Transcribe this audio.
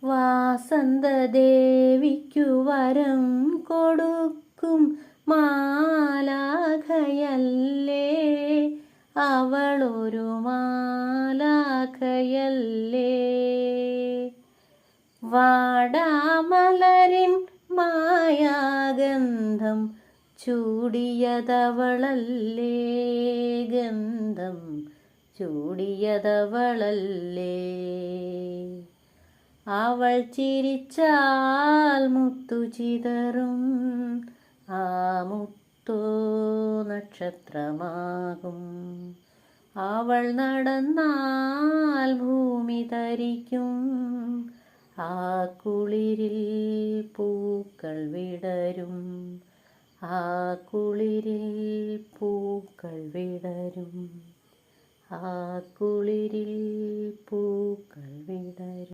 വാസന്തദേവിക്കു വരം കൊടുക്കും മാലാഖയല്ലേ അവളൊരു മാലാഖയല്ലേ. വാടാമലരിൻ മായാഗന്ധം ചൂടിയതവളല്ലേ, ഗന്ധം ചൂടിയതവളല്ലേ. അവൾ ചിരിച്ചാൽ മുത്തു ചിതറും, ആ മുത്തോ നക്ഷത്രമാകും. അവൾ നടന്നാൽ ഭൂമി തരിക്കും, ആ കുളിരിൽ പൂക്കൾ വിടരും, ആ കുളിരിൽ പൂക്കൾ വിടരും, ആ കുളിരിൽ പൂക്കൾ വിടരും.